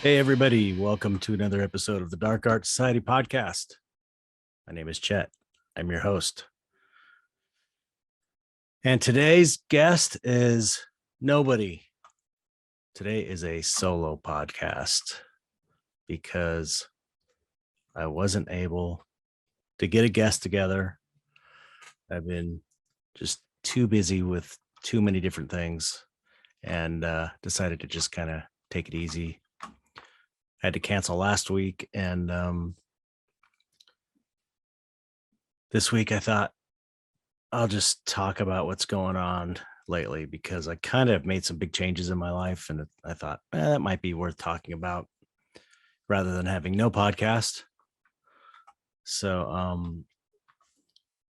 Hey, everybody. Welcome to another episode of the Dark Art Society podcast. My name is Chet. I'm your host. And today's guest is nobody. Today is a solo podcast because I wasn't able to get a guest together. I've been just too busy with too many different things and decided to just kind of take it easy. I had to cancel last week, and this week I thought I'll just talk about what's going on lately because I kind of made some big changes in my life, and I thought that might be worth talking about rather than having no podcast. So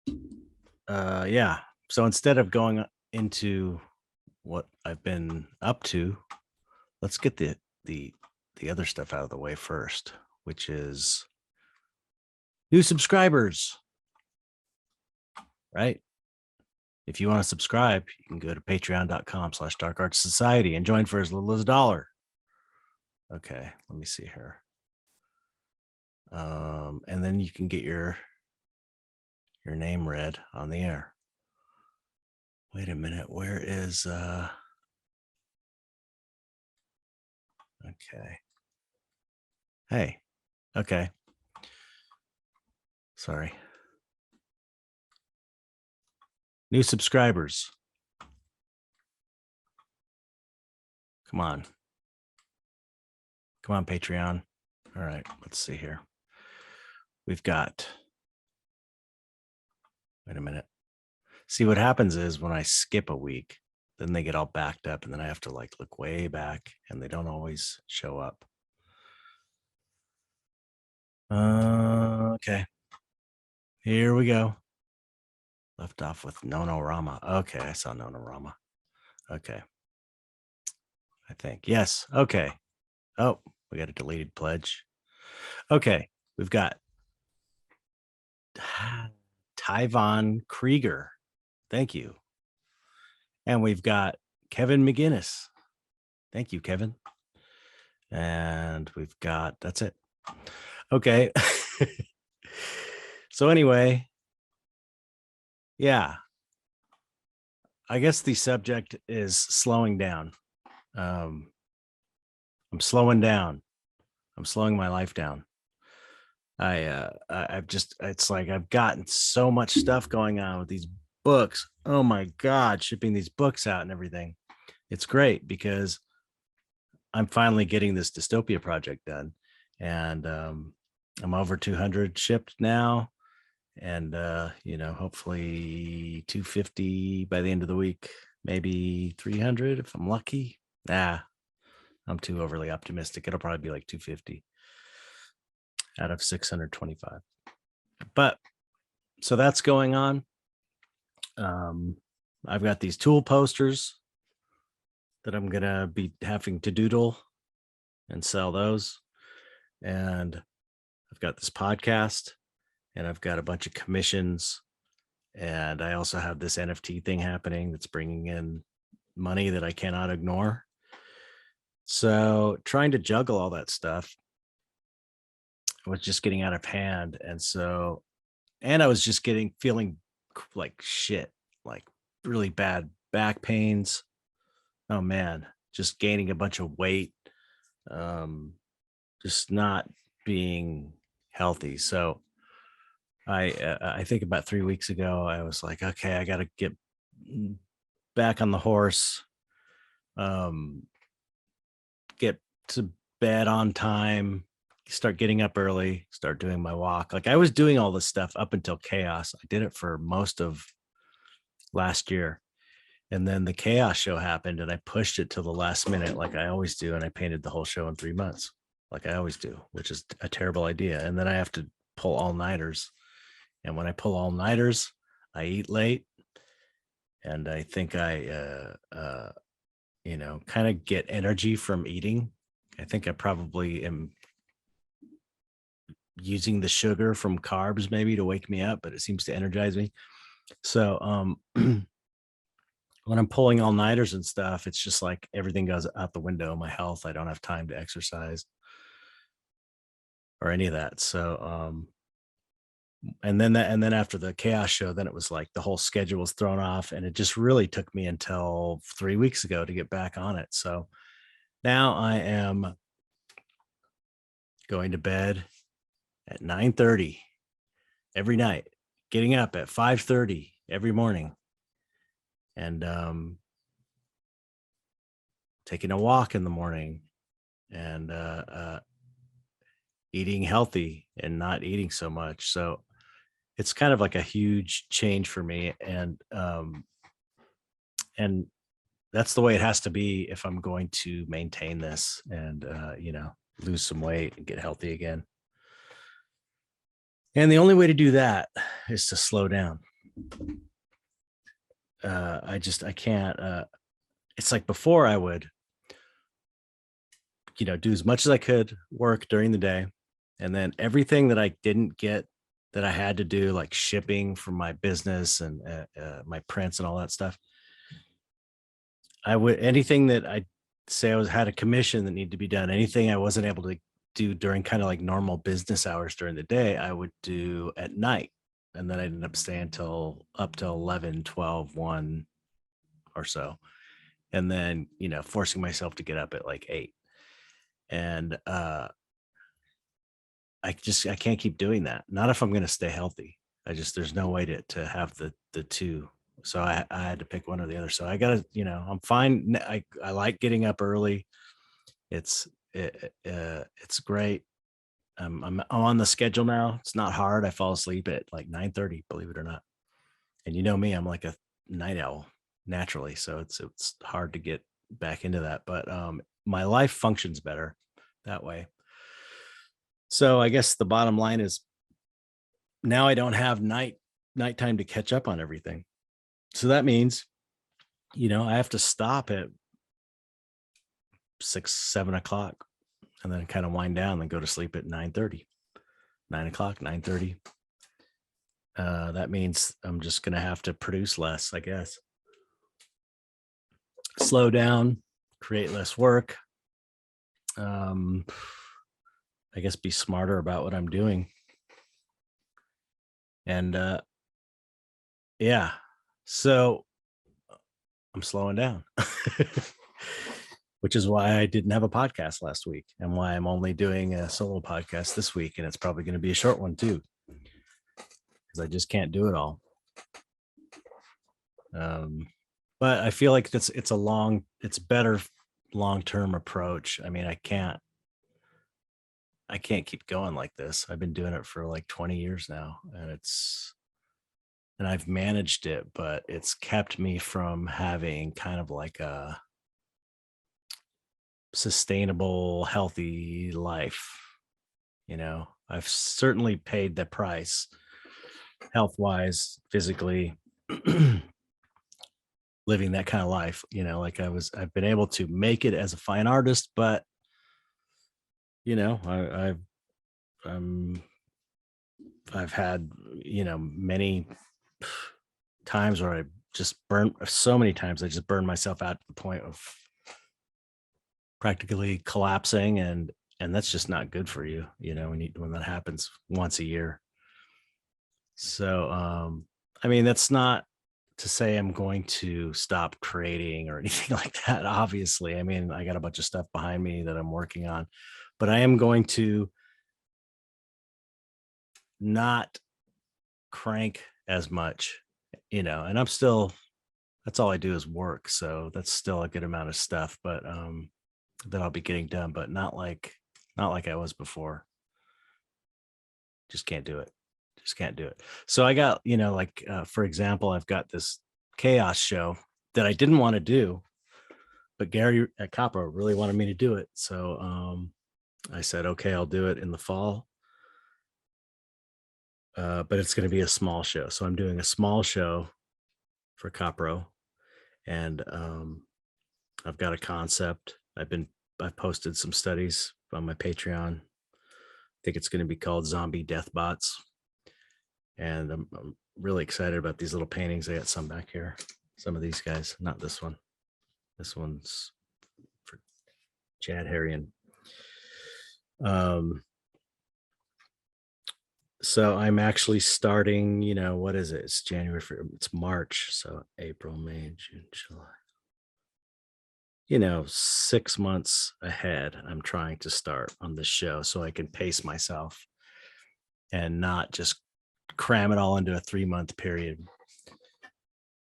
yeah. So instead of going into what I've been up to, let's get the other stuff out of the way first, which is new subscribers. Right? If you want to subscribe, you can go to patreon.com/darkartsociety and join for as little as $1. Okay, let me see here. And then you can get your name read on the air. Wait a minute, where is okay. Hey, okay. Sorry. New subscribers. Come on. Come on, Patreon. All right, let's see here. We've got, wait a minute. See, what happens is when I skip a week, then they get all backed up, and then I have to look way back, and they don't always show up. Okay. Here we go. Left off with Nono Rama. Okay, I saw Nono Rama. Okay. I think. Yes. Okay. Oh, we got a deleted pledge. Okay. We've got Tyvon Krieger. Thank you. And we've got Kevin McGinnis. Thank you, Kevin. And we've got, that's it. Okay. So anyway, yeah. I guess the subject is slowing down. I'm slowing down. I'm slowing my life down. I've just, it's like I've gotten so much stuff going on with these books. Oh my God, shipping these books out and everything. It's great because I'm finally getting this dystopia project done, and I'm over 200 shipped now, and hopefully 250 by the end of the week, maybe 300 if I'm lucky. Nah, I'm too overly optimistic. It'll probably be like 250 out of 625. But so that's going on. I've got these tool posters that I'm gonna be having to doodle and sell those, and I've got this podcast, and I've got a bunch of commissions, and I also have this NFT thing happening that's bringing in money that I cannot ignore. So trying to juggle all that stuff was just getting out of hand. And I was just feeling like shit, like really bad back pains. Oh man, just gaining a bunch of weight, just not being healthy. So I think about 3 weeks ago, I was like, okay, I got to get back on the horse, get to bed on time, start getting up early, start doing my walk. Like I was doing all this stuff up until chaos. I did it for most of last year. And then the chaos show happened, and I pushed it to the last minute, like I always do. And I painted the whole show in 3 months, like I always do, which is a terrible idea. And then I have to pull all-nighters. And when I pull all-nighters, I eat late. And I think I, kind of get energy from eating. I think I probably am using the sugar from carbs maybe to wake me up, but it seems to energize me. So when I'm pulling all-nighters and stuff, it's just like everything goes out the window. My health, I don't have time to exercise. or any of that. So, and then after the chaos show, then it was like the whole schedule was thrown off, and it just really took me until 3 weeks ago to get back on it. So now I am going to bed at 9:30 every night, getting up at 5:30 every morning, and taking a walk in the morning, and eating healthy and not eating so much. So it's kind of like a huge change for me, and that's the way it has to be if I'm going to maintain this and lose some weight and get healthy again. And the only way to do that is to slow down. I can't. It's like before I would, do as much as I could, work during the day, and then everything that I didn't get that I had to do, like shipping for my business and my prints and all that stuff, anything that I say had a commission that needed to be done, anything I wasn't able to do during kind of like normal business hours during the day, I would do at night. And then I ended up staying up till 11, 12, 1 or so. And then, forcing myself to get up at like 8. And I can't keep doing that. Not if I'm going to stay healthy. There's no way to have the two. So I had to pick one or the other. So I gotta, I'm fine. I like getting up early. It's great. I'm on the schedule now. It's not hard. I fall asleep at like 9:30, believe it or not. And you know me, I'm like a night owl naturally. So it's hard to get back into that. But my life functions better that way. So I guess the bottom line is now I don't have nighttime to catch up on everything. So that means, I have to stop at 6, 7 o'clock and then kind of wind down and go to sleep at 9:30, 9 o'clock, 9:30. That means I'm just going to have to produce less, I guess. Slow down, create less work. I guess be smarter about what I'm doing. And yeah, so I'm slowing down, which is why I didn't have a podcast last week and why I'm only doing a solo podcast this week. And it's probably going to be a short one too, because I just can't do it all. But I feel like it's better long-term approach. I mean, I can't keep going like this. I've been doing it for like 20 years now, and I've managed it, but it's kept me from having kind of like a sustainable, healthy life. I've certainly paid the price health-wise, physically, living that kind of life, like I've been able to make it as a fine artist, but I've had, many times where I just so many times I just burned myself out to the point of practically collapsing, and that's just not good for you, when that happens once a year. So I mean, that's not to say I'm going to stop creating or anything like that. Obviously, I mean, I got a bunch of stuff behind me that I'm working on, but I am going to not crank as much, and that's all I do is work. So that's still a good amount of stuff, but that I'll be getting done, but not like I was before. Just can't do it. So I got, for example, I've got this chaos show that I didn't want to do, but Gary at Copro really wanted me to do it. So I said, okay, I'll do it in the fall. But it's going to be a small show. So I'm doing a small show for Copro, and I've got a concept. I've posted some studies on my Patreon. I think it's going to be called Zombie Death Bots. And I'm really excited about these little paintings. I got some back here. Some of these guys, not this one. This one's for Chad Harrion. So I'm actually starting, what is it? It's January, it's March. So April, May, June, July. 6 months ahead, I'm trying to start on this show so I can pace myself and not just cram it all into a 3-month period.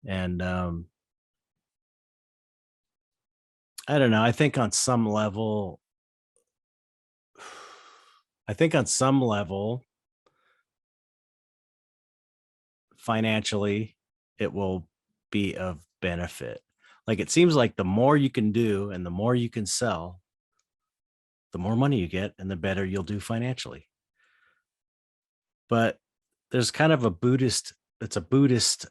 And I don't know. I think on some level, financially, it will be of benefit. Like it seems like the more you can do and the more you can sell, the more money you get and the better you'll do financially. But there's kind of it's a Buddhist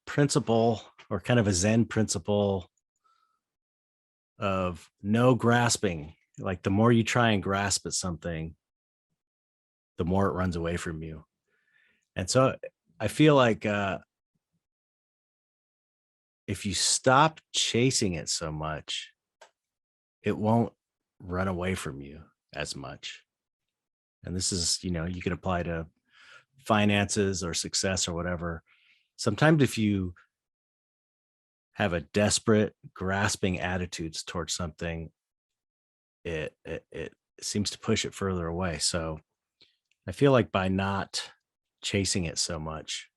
principle or kind of a Zen principle of no grasping. Like the more you try and grasp at something, the more it runs away from you. And so I feel like if you stop chasing it so much, it won't run away from you as much. And this is, you can apply to finances or success or whatever. Sometimes if you have a desperate grasping attitudes towards something, it seems to push it further away. So I feel like by not chasing it so much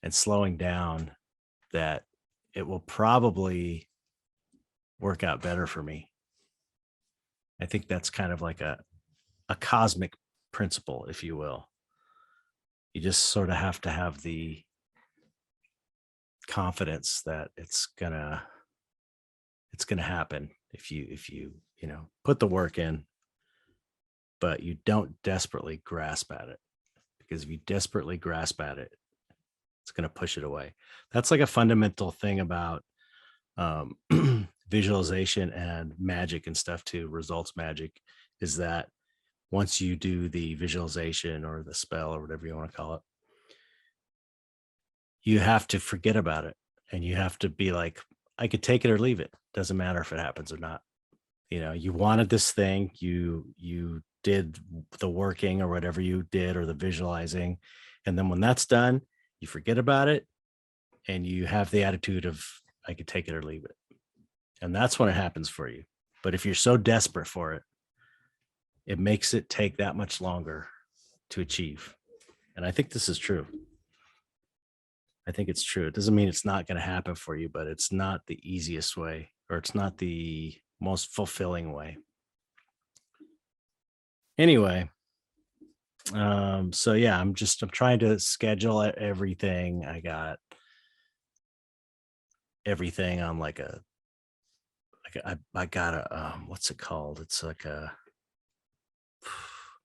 and slowing down, that it will probably work out better for me. I think that's kind of like a cosmic principle, if you will. You just sort of have to have the confidence that it's gonna happen if you put the work in, but you don't desperately grasp at it, because if you desperately grasp at it, it's going to push it away. That's like a fundamental thing about visualization and magic and stuff too. Results magic is that once you do the visualization or the spell or whatever you want to call it, you have to forget about it. And you have to be like, I could take it or leave it. Doesn't matter if it happens or not. You wanted this thing, you did the working or whatever you did, or the visualizing. And then when that's done, you forget about it and you have the attitude of, I could take it or leave it. And that's when it happens for you. But if you're so desperate for it, it makes it take that much longer to achieve. And I think this is true. I think it's true. It doesn't mean it's not going to happen for you, but it's not the easiest way, or it's not the most fulfilling way. Anyway, so yeah, I'm trying to schedule everything. I got everything on I got a what's it called? It's like not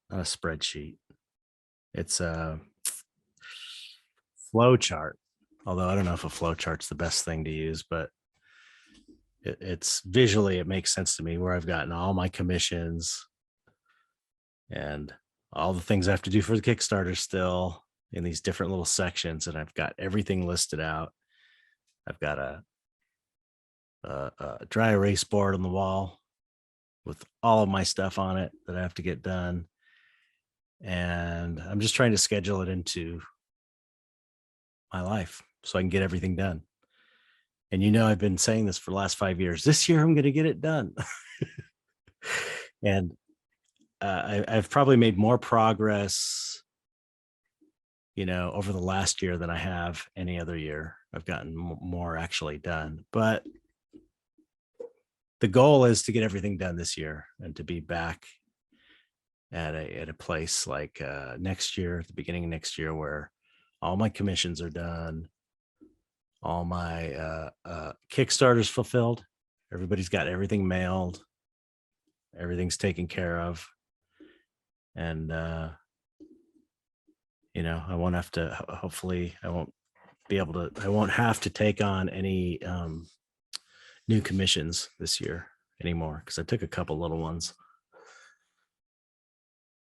a spreadsheet. It's a flow chart. Although I don't know if a flow chart's the best thing to use, but it's visually, it makes sense to me, where I've gotten all my commissions and all the things I have to do for the Kickstarter still in these different little sections. And I've got everything listed out. I've got a dry erase board on the wall with all of my stuff on it that I have to get done. And I'm just trying to schedule it into my life so I can get everything done. And I've been saying this for the last 5 years. This year, I'm going to get it done. And I've probably made more progress, over the last year than I have any other year. I've gotten more actually done. But the goal is to get everything done this year and to be back at a place like next year, at the beginning of next year, where all my commissions are done, all my Kickstarters fulfilled, everybody's got everything mailed, everything's taken care of, and I won't have to. Hopefully, I won't have to take on any new commissions this year anymore, because I took a couple little ones.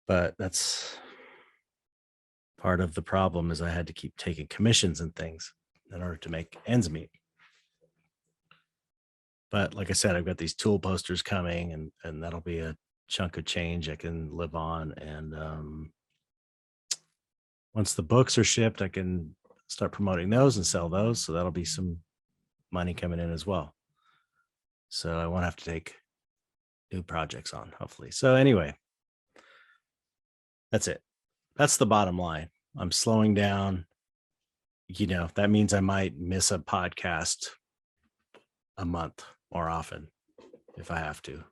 But that's part of the problem, is I had to keep taking commissions and things in order to make ends meet. But like I said, I've got these tool posters coming, and that'll be a chunk of change I can live on. And once the books are shipped, I can start promoting those and sell those. So that'll be some money coming in as well. So I won't have to take new projects on, hopefully. So anyway, that's it. That's the bottom line. I'm slowing down. That means I might miss a podcast a month more often if I have to,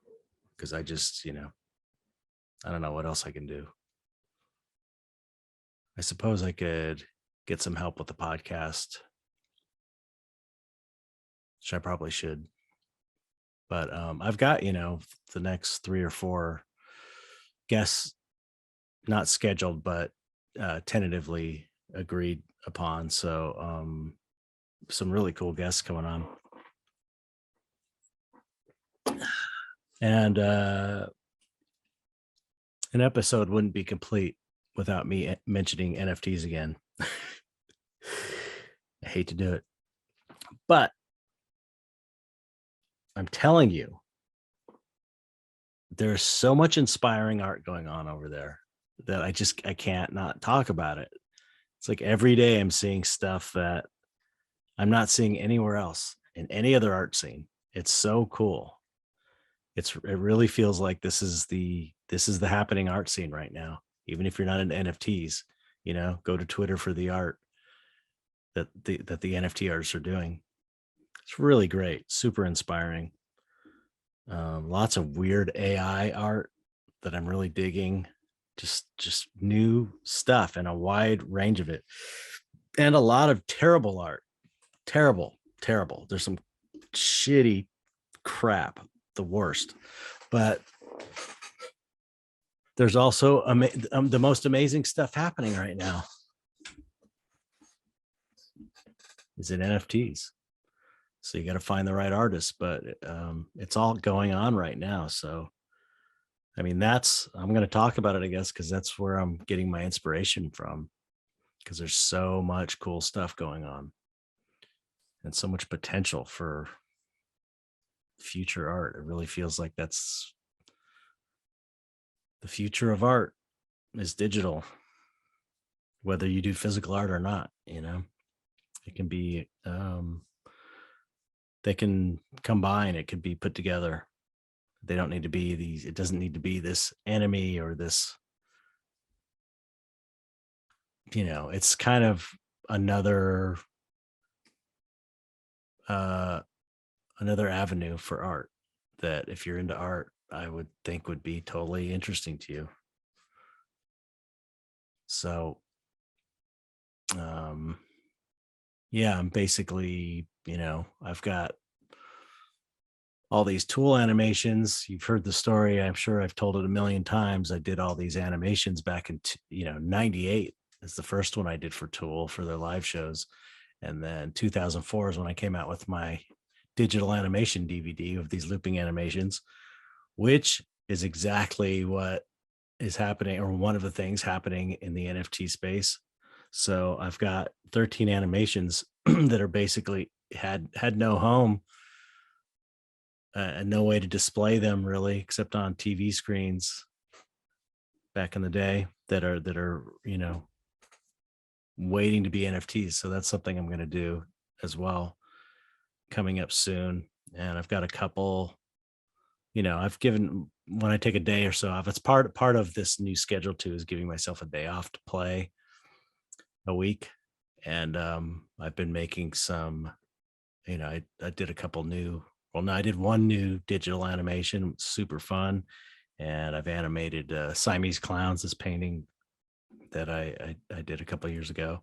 because I just, I don't know what else I can do. I suppose I could get some help with the podcast, which I probably should. But I've got, the next 3 or 4 guests, not scheduled, but tentatively agreed upon. So some really cool guests coming on. And an episode wouldn't be complete without me mentioning NFTs again. I hate to do it, but I'm telling you, there's so much inspiring art going on over there that I can't not talk about it. It's like every day I'm seeing stuff that I'm not seeing anywhere else in any other art scene. It's so cool. It really feels like this is the happening art scene right now. Even if you're not into NFTs, go to Twitter for the art that the NFT artists are doing. It's really great, super inspiring. Lots of weird AI art that I'm really digging. Just new stuff and a wide range of it, and a lot of terrible art. Terrible. There's some shitty crap, the worst, but there's also the most amazing stuff happening right now. Is it NFTs? So you got to find the right artist, but it's all going on right now. So, I mean, I'm going to talk about it, I guess, because that's where I'm getting my inspiration from, because there's so much cool stuff going on and so much potential for future art. It really feels like that's the future of art is digital, whether you do physical art or not. It can be they can combine, it could be put together. They don't need to be it doesn't need to be this enemy or this, it's kind of another avenue for art that, if you're into art, I would think would be totally interesting to you. So yeah, I'm basically, I've got all these tool animations. You've heard the story. I'm sure I've told it a million times. I did all these animations back in, 98 is the first one I did for Tool for their live shows. And then 2004 is when I came out with my digital animation DVD of these looping animations, which is exactly what is happening, or one of the things happening in the NFT space. So I've got 13 animations that are basically had no home and no way to display them really, except on TV screens back in the day, that are waiting to be NFTs. So that's something I'm going to do as well, coming up soon. And I've got a couple, I've given, when I take a day or so off, it's part of this new schedule too, is giving myself a day off to play a week. And I've been making some, I did a couple new, I did one new digital animation, super fun. And I've animated Siamese Clowns, this painting that I did a couple of years ago.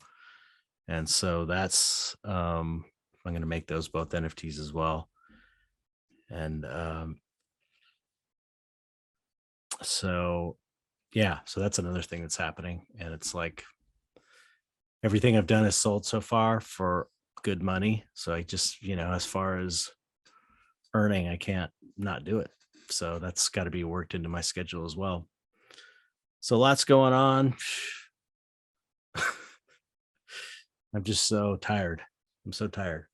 And so that's, I'm going to make those both NFTs as well. And so, yeah, so that's another thing that's happening. And it's like everything I've done is sold so far for good money. So I just, as far as earning, I can't not do it. So that's got to be worked into my schedule as well. So lots going on. I'm just so tired. I'm so tired.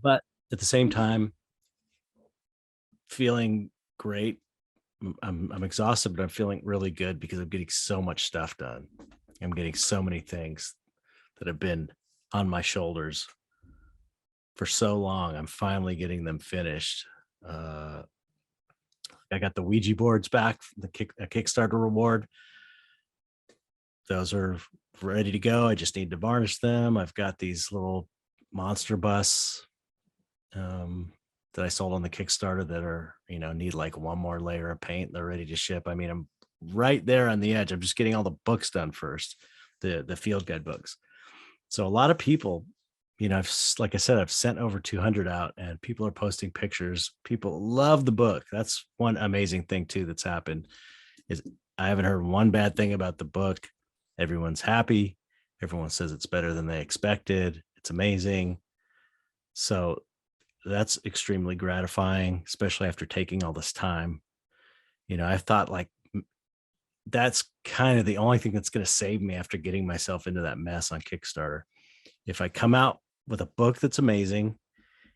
But at the same time, feeling great I'm exhausted, but I'm feeling really good because I'm getting so much stuff done. I'm getting so many things that have been on my shoulders for so long. I'm finally getting them finished. Uh, I got the Ouija boards back, a Kickstarter reward. Those are ready to go. I just need to varnish them. I've got these little monster bus that I sold on the Kickstarter that are, need like one more layer of paint. They're ready to ship. I mean, I'm right there on the edge. I'm just getting all the books done first, the field guide books. So a lot of people, like I said, I've sent over 200 out and people are posting pictures. People love the book. That's one amazing thing too that's happened is I haven't heard one bad thing about the book. Everyone's happy. Everyone says it's better than they expected. It's amazing. So that's extremely gratifying, especially after taking all this time. I thought like that's kind of the only thing that's going to save me after getting myself into that mess on Kickstarter. If I come out with a book that's amazing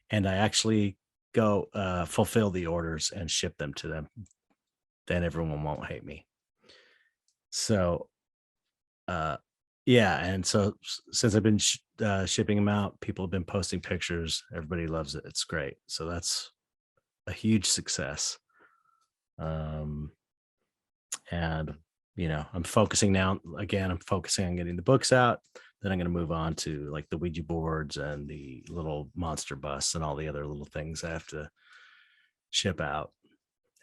and I actually go fulfill the orders and ship them to them, then everyone won't hate me. So, yeah. And so since I've been shipping them out, people have been posting pictures. Everybody loves it. It's great. So that's a huge success. And I'm focusing now. Again, I'm focusing on getting the books out. Then I'm going to move on to like the Ouija boards and the little monster bus and all the other little things I have to ship out.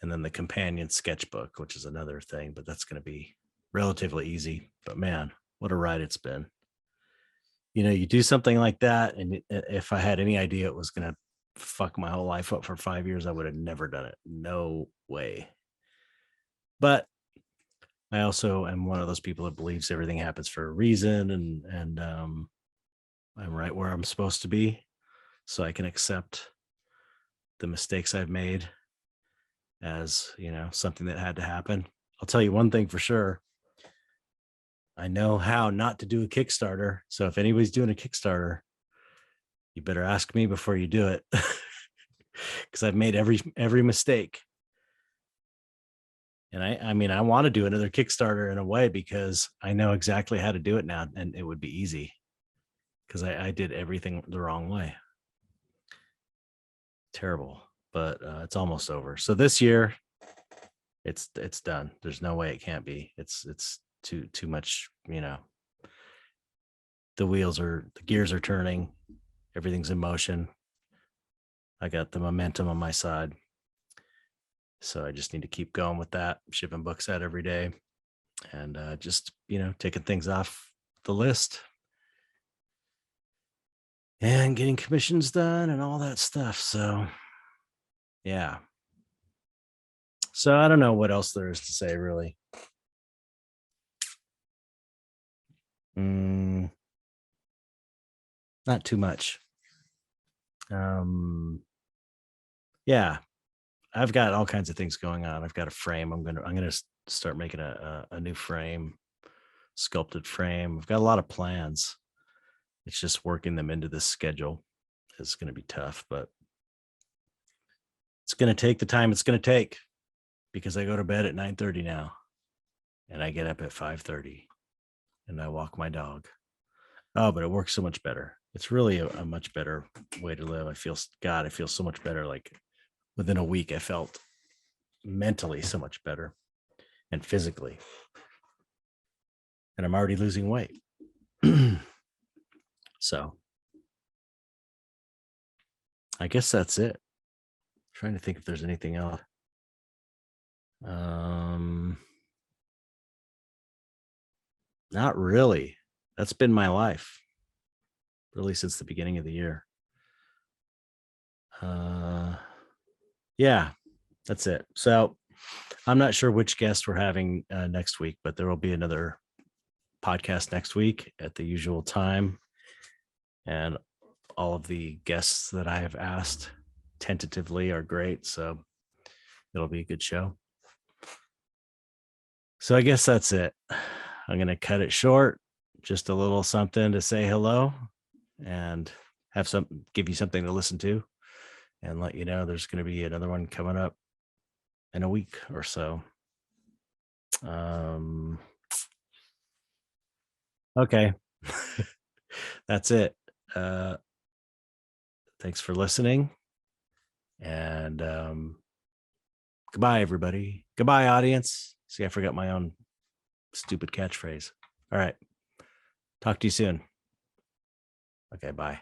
And then the companion sketchbook, which is another thing, but that's going to be relatively easy. But man, what a ride it's been. You do something like that, and if I had any idea it was going to fuck my whole life up for 5 years, I would have never done it. No way. But I also am one of those people that believes everything happens for a reason, and I'm right where I'm supposed to be, so I can accept the mistakes I've made as something that had to happen. I'll tell you one thing for sure. I know how not to do a Kickstarter. So if anybody's doing a Kickstarter, you better ask me before you do it, because I've made every mistake. And I mean, I want to do another Kickstarter in a way because I know exactly how to do it now, and it would be easy because I did everything the wrong way. Terrible, but it's almost over. So this year, it's done. There's no way it can't be. It's too much. The gears are turning. Everything's in motion. I got the momentum on my side. So I just need to keep going with that, shipping books out every day and just, taking things off the list and getting commissions done and all that stuff. So, yeah. So I don't know what else there is to say, really. Not too much. Yeah. I've got all kinds of things going on. I've got a frame. I'm gonna start making a new frame, sculpted frame. I've got a lot of plans. It's just working them into this schedule. It's going to be tough, but it's going to take the time it's going to take because I go to bed at 9:30 now, and I get up at 5:30, and I walk my dog. Oh, but it works so much better. It's really a much better way to live. I feel so much better. Like within a week, I felt mentally so much better and physically. And I'm already losing weight. So I guess that's it. I'm trying to think if there's anything else. Not really. That's been my life really since the beginning of the year. Yeah, that's it. So I'm not sure which guest we're having next week, but there will be another podcast next week at the usual time. And all of the guests that I have asked tentatively are great. So it'll be a good show. So I guess that's it. I'm going to cut it short, just a little something to say hello and give you something to listen to and let you know there's going to be another one coming up in a week or so. Okay. That's it. Thanks for listening. And goodbye, everybody. Goodbye, audience. See, I forgot my own stupid catchphrase. All right. Talk to you soon. Okay, bye.